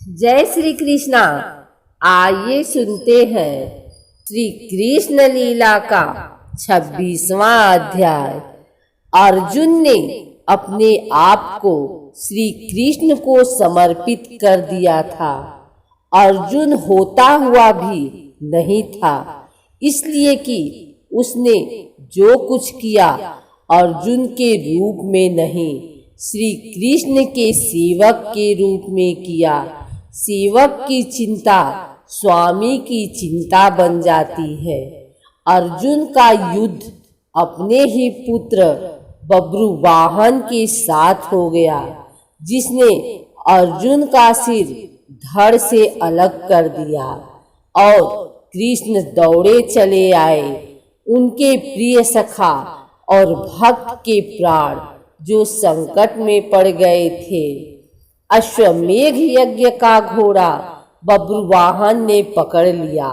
जय श्री कृष्णा। आइए सुनते हैं श्री कृष्ण लीला का 26वां अध्याय। अर्जुन ने अपने आप को श्री कृष्ण को समर्पित कर दिया था। अर्जुन होता हुआ भी नहीं था, इसलिए कि उसने जो कुछ किया अर्जुन के रूप में नहीं, श्री कृष्ण के सेवक के रूप में किया। सेवक की चिंता स्वामी की चिंता बन जाती है। अर्जुन का युद्ध अपने ही पुत्र बब्रुवाहन के साथ हो गया, जिसने अर्जुन का सिर धड़ से अलग कर दिया और कृष्ण दौड़े चले आए। उनके प्रिय सखा और भक्त के प्राण जो संकट में पड़ गए थे। अश्वमेघ यज्ञ का घोड़ा बब्रुवाहन ने पकड़ लिया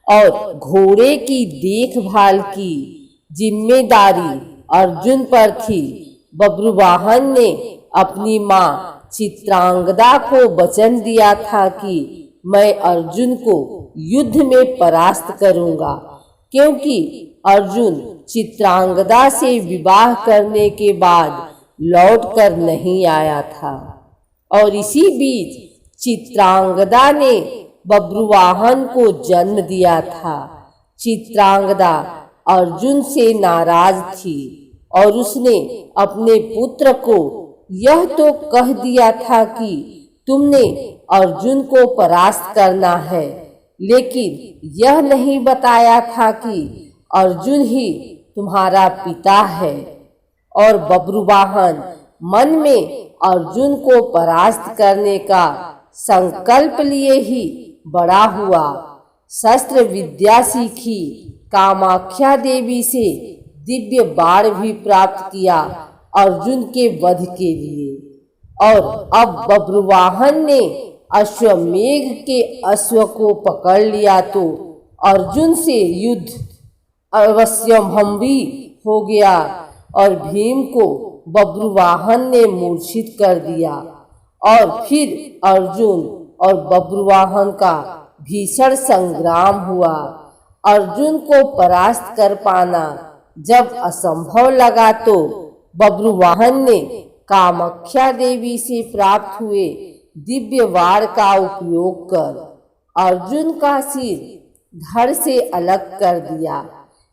और घोड़े की देखभाल की जिम्मेदारी अर्जुन पर थी। बब्रुवाहन ने अपनी माँ चित्रांगदा को वचन दिया था कि मैं अर्जुन को युद्ध में परास्त करूंगा, क्योंकि अर्जुन चित्रांगदा से विवाह करने के बाद लौट कर नहीं आया था। और इसी बीच चित्रांगदा ने बब्रुवाहन को जन्म दिया था। चित्रांगदा अर्जुन से नाराज थी और उसने अपने पुत्र को यह तो कह दिया था कि तुमने अर्जुन को परास्त करना है, लेकिन यह नहीं बताया था कि अर्जुन ही तुम्हारा पिता है। और बब्रुवाहन मन में अर्जुन को परास्त करने का संकल्प लिए ही बड़ा हुआ। शस्त्र विद्या सीखी, कामाख्या देवी से दिव्य बाण भी प्राप्त किया अर्जुन के वध के लिए। और अब बब्रुवाहन ने अश्वमेघ के अश्व को पकड़ लिया तो अर्जुन से युद्ध अवश्यंभावी हो गया और भीम को बब्रुवाहन ने मूर्छित कर दिया। और फिर अर्जुन और बब्रुवाहन का भीषण संग्राम हुआ। अर्जुन को परास्त कर पाना जब असंभव लगा तो बब्रुवाहन ने कामाख्या देवी से प्राप्त हुए दिव्य वार का उपयोग कर अर्जुन का सिर धड़ से अलग कर दिया।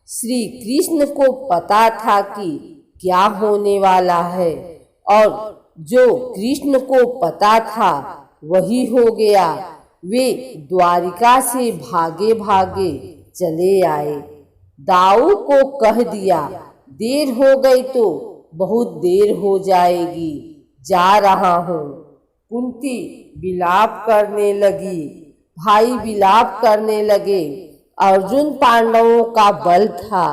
श्री कृष्ण को पता था कि क्या होने वाला है, और जो कृष्ण को पता था वही हो गया। वे द्वारिका से भागे भागे चले आए। दाऊ को कह दिया, देर हो गई तो बहुत देर हो जाएगी, जा रहा हूँ। कुंती विलाप करने लगी, भाई विलाप करने लगे। अर्जुन पांडवों का बल था,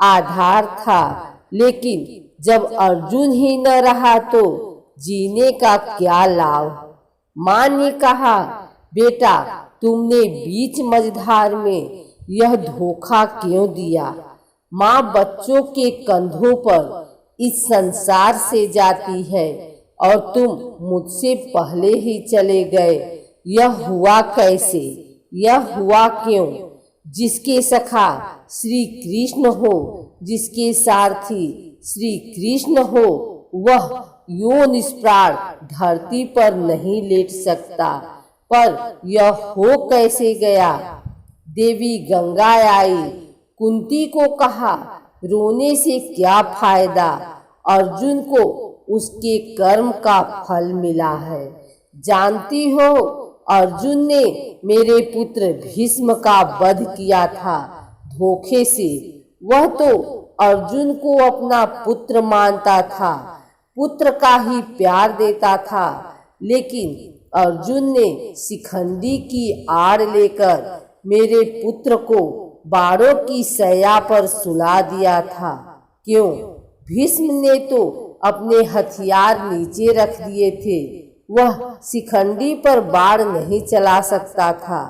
आधार था, लेकिन जब अर्जुन ही न रहा तो जीने का क्या लाभ। माँ ने कहा, बेटा तुमने बीच मझधार में यह धोखा क्यों दिया। माँ बच्चों के कंधों पर इस संसार से जाती है और तुम मुझसे पहले ही चले गए। यह हुआ कैसे, यह हुआ क्यों। जिसके सखा श्री कृष्ण हो, जिसके सारथी श्री कृष्ण हो, वह यूं निष्प्राण धरती पर नहीं लेट सकता। पर यह हो कैसे गया। देवी गंगा आई, कुंती को कहा, रोने से क्या फायदा, अर्जुन को उसके कर्म का फल मिला है। जानती हो, अर्जुन ने मेरे पुत्र भीष्म का वध किया था धोखे से। वह तो अर्जुन को अपना पुत्र मानता था, पुत्र का ही प्यार देता था, लेकिन अर्जुन ने शिखंडी की आड़ लेकर मेरे पुत्र को बाड़ों की सैया पर सुला दिया था। क्यों, भीष्म ने तो अपने हथियार नीचे रख दिए थे। वह शिखंडी पर बाण नहीं चला सकता था,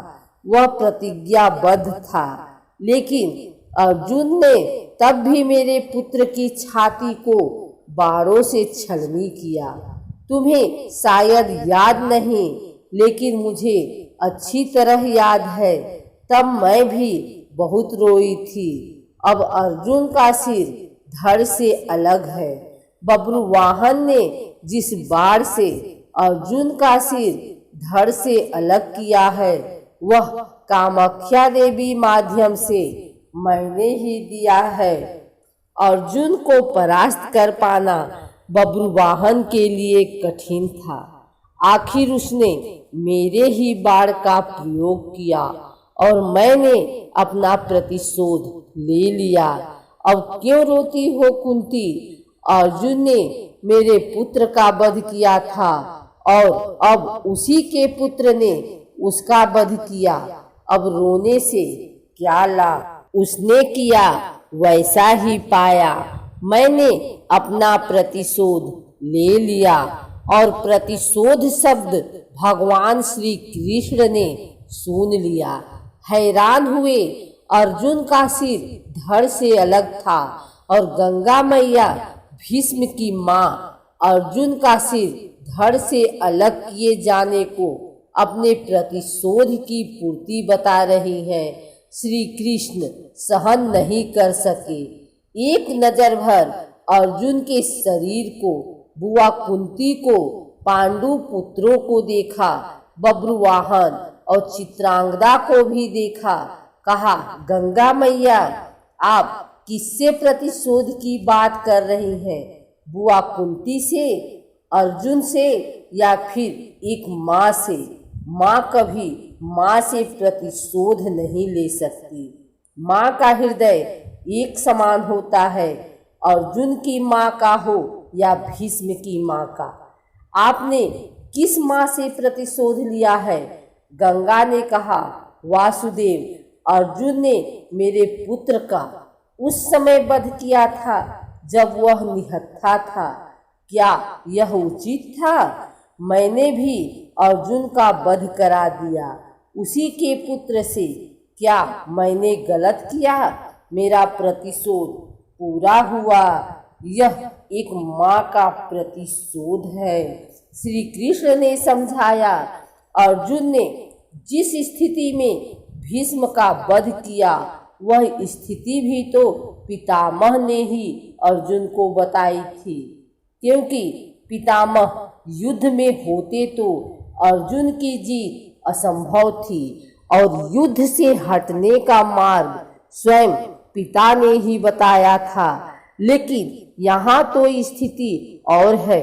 वह प्रतिज्ञाबद्ध था। लेकिन अर्जुन ने तब भी मेरे पुत्र की छाती को बाणों से छलनी किया। तुम्हें शायद याद नहीं, लेकिन मुझे अच्छी तरह याद है तब मैं भी बहुत रोई थी। अब अर्जुन का सिर धड़ से अलग है। बब्रुवाहन ने जिस बाण से अर्जुन का सिर धड़ से अलग किया है वह कामाख्या देवी माध्यम से मैंने ही दिया है। अर्जुन को परास्त कर पाना बब्रुवाहन के लिए कठिन था। आखिर उसने मेरे ही बाण का प्रयोग किया और मैंने अपना प्रतिशोध ले लिया। अब क्यों रोती हो कुंती? अर्जुन ने मेरे पुत्र का वध किया था और अब उसी के पुत्र ने उसका वध किया। अब रोने से क्या लाभ? उसने किया वैसा ही पाया। मैंने अपना प्रतिशोध ले लिया और प्रतिशोध शब्द भगवान श्री कृष्ण ने सुन लिया। हैरान हुए। अर्जुन का सिर धड़ से अलग था और गंगा मैया भीष्म की माँ अर्जुन का सिर धड़ से अलग किए जाने को अपने प्रतिशोध की पूर्ति बता रही हैं। श्री कृष्ण सहन नहीं कर सके। एक नजर भर अर्जुन के शरीर को, बुआ कुंती को, पांडु पुत्रों को देखा, बब्रुवाहन और चित्रांगदा को भी देखा। कहा, गंगा मैया आप किससे प्रतिशोध की बात कर रही हैं? बुआ कुंती से, अर्जुन से या फिर एक माँ से? माँ कभी माँ से प्रतिशोध नहीं ले सकती। माँ का हृदय एक समान होता है, अर्जुन की माँ का हो या भीष्म की माँ का। आपने किस माँ से प्रतिशोध लिया है? गंगा ने कहा, वासुदेव, अर्जुन ने मेरे पुत्र का उस समय वध किया था जब वह निहत्था था। क्या यह उचित था? मैंने भी अर्जुन का वध करा दिया उसी के पुत्र से। क्या मैंने गलत किया? मेरा प्रतिशोध पूरा हुआ। यह एक माँ का प्रतिशोध है। श्री कृष्ण ने समझाया, अर्जुन ने जिस स्थिति में भीष्म का वध किया वह स्थिति भी तो पितामह ने ही अर्जुन को बताई थी, क्योंकि पितामह युद्ध में होते तो अर्जुन की जीत असंभव थी और युद्ध से हटने का मार्ग स्वयं पिता ने ही बताया था। लेकिन यहाँ तो स्थिति और है।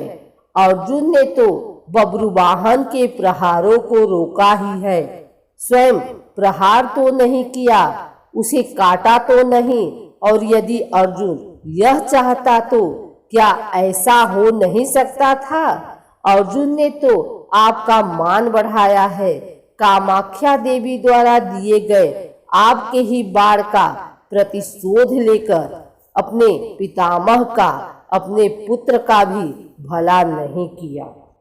अर्जुन ने तो बब्रुवाहन के प्रहारों को रोका ही है, स्वयं प्रहार तो नहीं किया, उसे काटा तो नहीं। और यदि अर्जुन यह चाहता तो क्या ऐसा हो नहीं सकता था? अर्जुन ने तो आपका मान बढ़ाया है। कामाख्या देवी द्वारा दिए गए आपके ही बाण का प्रतिशोध लेकर अपने पितामह का, अपने पुत्र का भी भला नहीं किया।